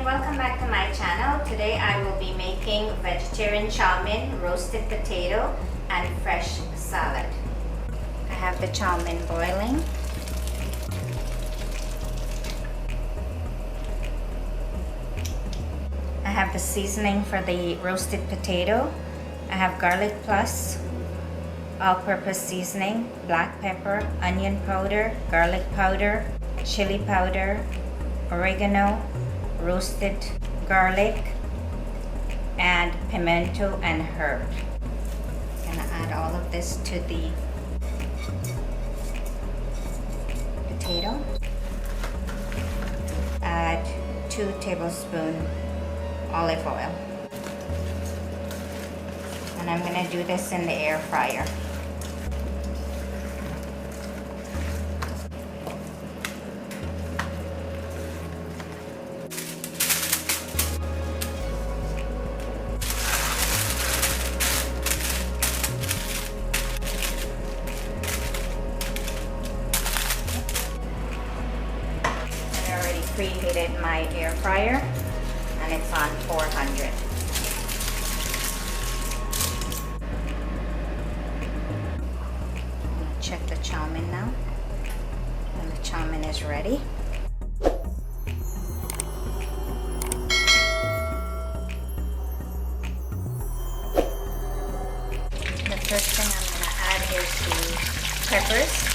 welcome back to my channel. Today I will be making vegetarian chow mein, roasted potato, and fresh salad. I have the chow mein boiling. I have the seasoning for the roasted potato. I have garlic plus, all-purpose seasoning, black pepper, onion powder, garlic powder, chili powder, oregano, roasted garlic, and pimento and herb. I'm gonna add all of this to the potato. Add 2 tablespoons olive oil. And I'm gonna do this in the air fryer. Preheated my air fryer and it's on 400. Check the chow mein now, and the chow mein is ready. The first thing I'm going to add is the peppers.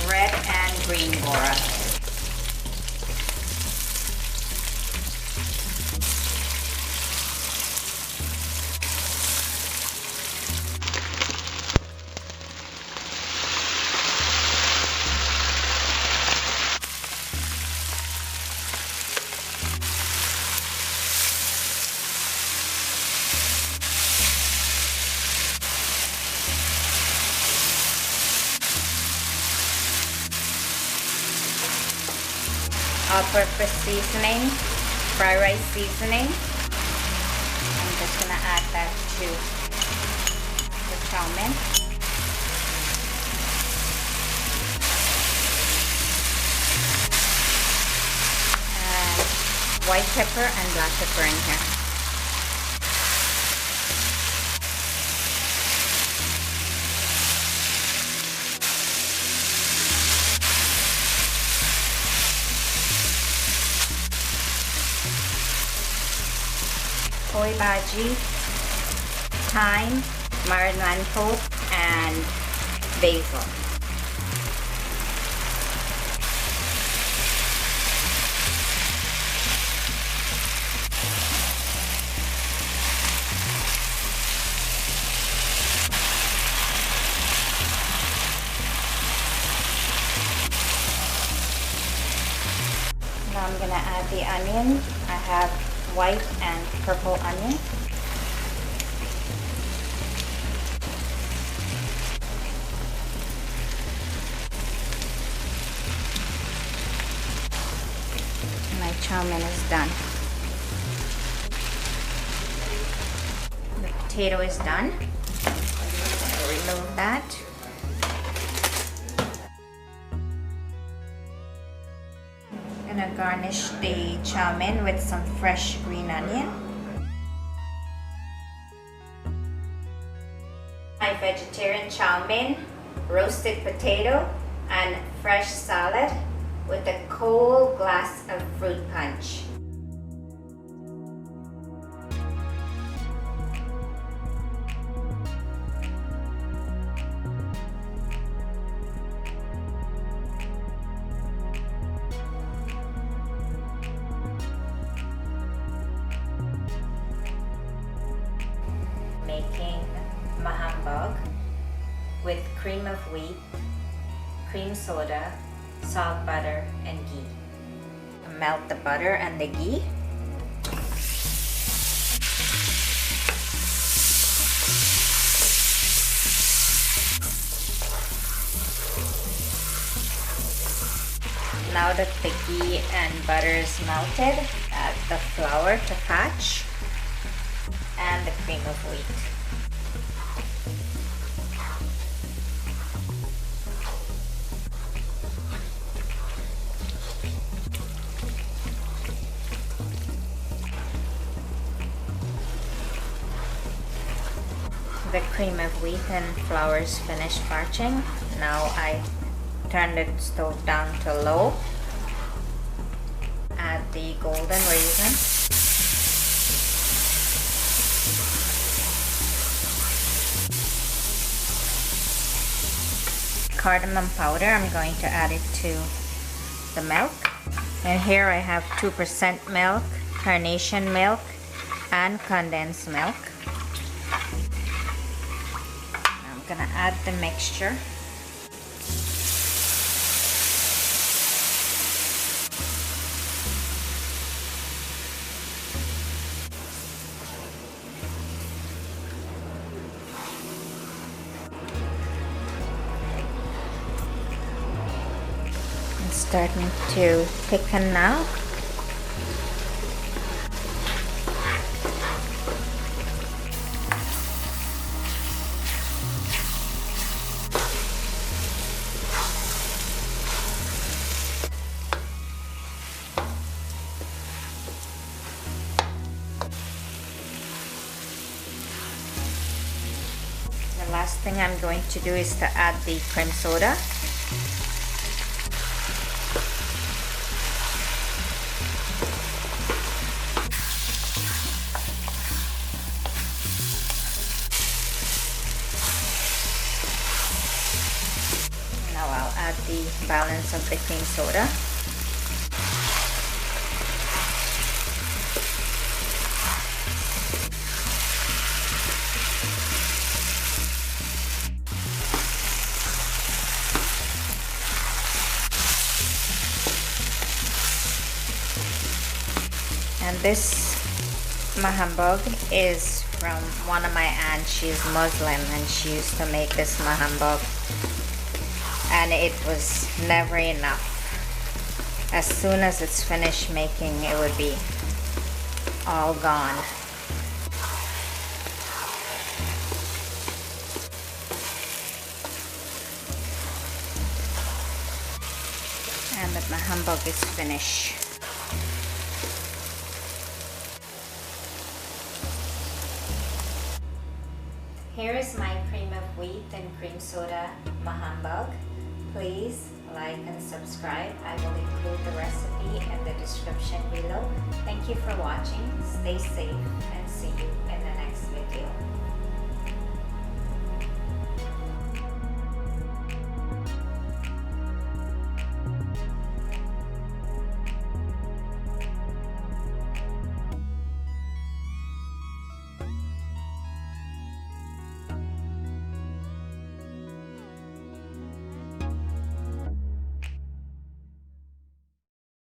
Red and green bora. All-purpose seasoning, fried rice seasoning. I'm just gonna add that to the chow mein. And white pepper and black pepper in here. Soy baggie, thyme, Mahambug, and basil. Now I'm going to add the onion. I have white and purple onion. My chow mein is done. The potato is done. I'll remove that. I'm gonna garnish the chow mein with some fresh green onion. My vegetarian chow mein, roasted potato, and fresh salad with a cold glass of fruit punch. Making Mahambug with cream of wheat, cream soda, salt, butter, and ghee. Melt the butter and the ghee. Now that the ghee and butter is melted, add the flour to patch and the cream of wheat. the cream of wheat and flour is finished parching. Now I turn the stove down to low. Add the golden raisin. Cardamom powder, I'm going to add it to the milk. And here I have 2% milk, carnation milk, and condensed milk. I'm gonna add the mixture. It's starting to thicken now. The last thing I'm going to do is to add the cream soda. Now I'll add the balance of the cream soda. And this mahambug is from one of my aunts. She's Muslim and she used to make this mahambug, and it was never enough. As soon as it's finished making, it would be all gone. And the mahambug is finished. Here is my cream of wheat and cream soda mahambug. Please like and subscribe. I will include the recipe in the description below. Thank you for watching. Stay safe and see you in the next video.